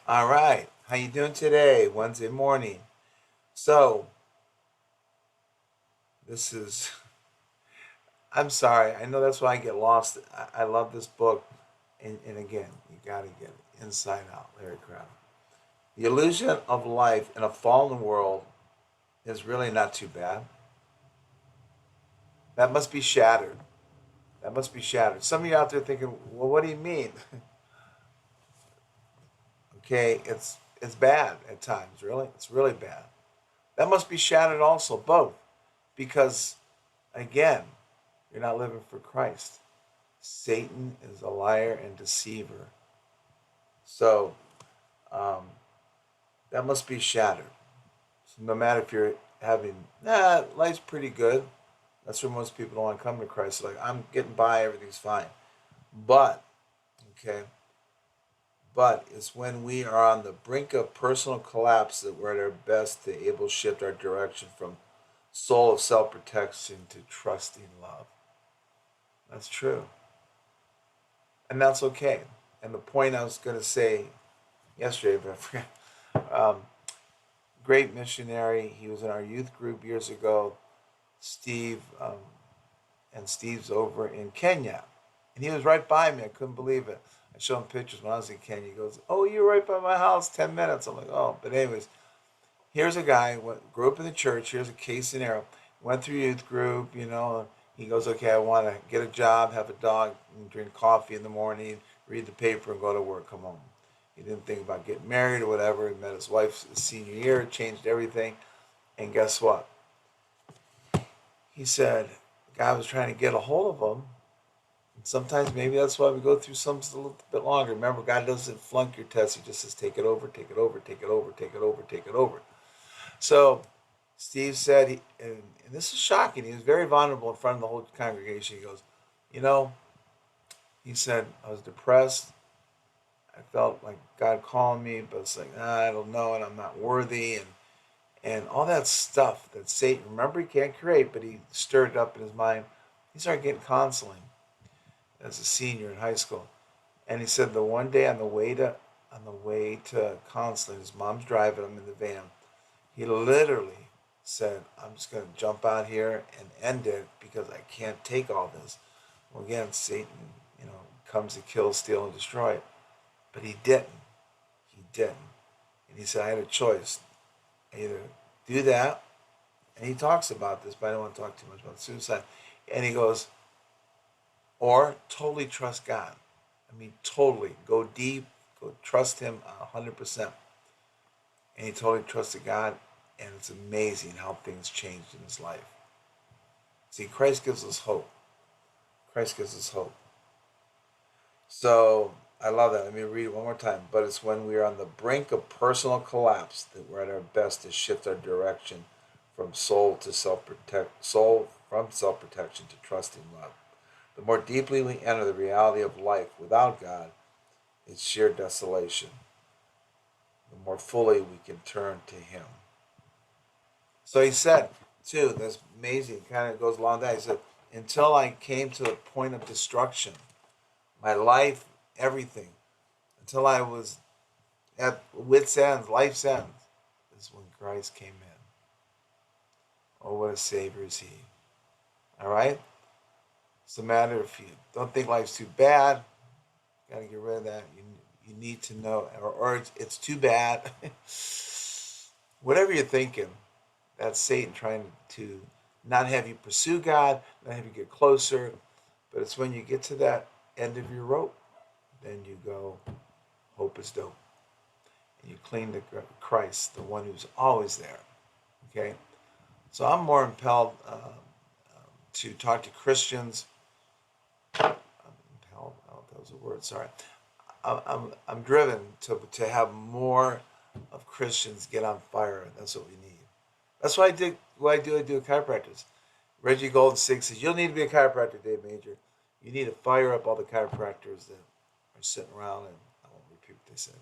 All right. How you doing today? Wednesday morning. So, this is I'm sorry. I know that's why I get lost. I love this book. And again, you got to get it inside out. Larry Crabb. The illusion of life in a fallen world is really not too bad. That must be shattered. That must be shattered. Some of you out there thinking, well, what do you mean? Okay, it's bad at times, really. It's really bad. That must be shattered also, both. Because again, you're not living for Christ. Satan is a liar and deceiver. So um, that must be shattered. So no matter if you're having, life's pretty good. That's where most people don't want to come to Christ. Like, I'm getting by, everything's fine. But, okay, but it's when we are on the brink of personal collapse that we're at our best to able to shift our direction from soul of self protection to trusting love. That's true. And that's okay. And the point I was going to say yesterday, but I forgot. Um, Great missionary. He was in our youth group years ago. Steve, and Steve's over in Kenya, and he was right by me. I couldn't believe it. I showed him pictures when I was in Kenya. He goes, "Oh, you're right by my house, 10 minutes." I'm like, "Oh," but anyways, here's a guy grew up in the church. Here's a case scenario. Went through youth group. He goes, "Okay, I want to get a job, have a dog, and drink coffee in the morning, read the paper, and go to work. Come home." He didn't think about getting married or whatever. He met his wife his senior year, changed everything, and guess what? He said the guy was trying to get a hold of him. And sometimes maybe that's why we go through some a little bit longer. Remember, God doesn't flunk your test. He just says, take it over, take it over, take it over, take it over, take it over. So Steve said, and this is shocking, he was very vulnerable in front of the whole congregation. He goes, you know, he said, I was depressed. I felt like God calling me, but it's like, I don't know, and I'm not worthy, and all that stuff that Satan, remember, he can't create, but he stirred it up in his mind. He started getting counseling as a senior in high school. And he said the one day on the way to counseling, his mom's driving him in the van. He literally said, "I'm just going to jump out here and end it because I can't take all this." Well, again, Satan, comes to kill, steal, and destroy. But he didn't. He didn't. And he said, "I had a choice: either do that." And he talks about this, but I don't want to talk too much about suicide. And he goes, or totally trust God. I mean, totally go deep, go trust Him 100%. And he totally trusted God, and it's amazing how things changed in his life. See, Christ gives us hope. Christ gives us hope. So I love that. Let me read it one more time. But it's when we are on the brink of personal collapse that we're at our best to shift our direction from soul from self protection to trusting love. The more deeply we enter the reality of life without God, it's sheer desolation. The more fully we can turn to Him. So he said, too, that's amazing, kind of goes along that. He said, until I came to a point of destruction, my life, everything, until I was at wit's end, life's end, is when Christ came in. Oh, what a Savior is He. All right? It's a matter if you don't think life's too bad, got to get rid of that. You need to know, or it's too bad. Whatever you're thinking, that's Satan trying to not have you pursue God, not have you get closer. But it's when you get to that end of your rope, then you go, hope is dope. And you cling to Christ, the one who's always there. Okay? So I'm more impelled to talk to Christians. Impelled, oh, that was a word, sorry. I'm driven to have more of Christians get on fire. That's what we need. That's why I did what I do. I do a chiropractor. Reggie Golden says you'll need to be a chiropractor, Dave Major. You need to fire up all the chiropractors that are sitting around and I won't repeat what they said.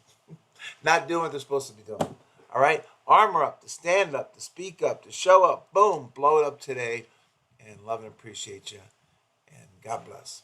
Not doing what they're supposed to be doing. All right, armor up, to stand up, to speak up, to show up. Boom, blow it up today, and love and appreciate you. And God bless.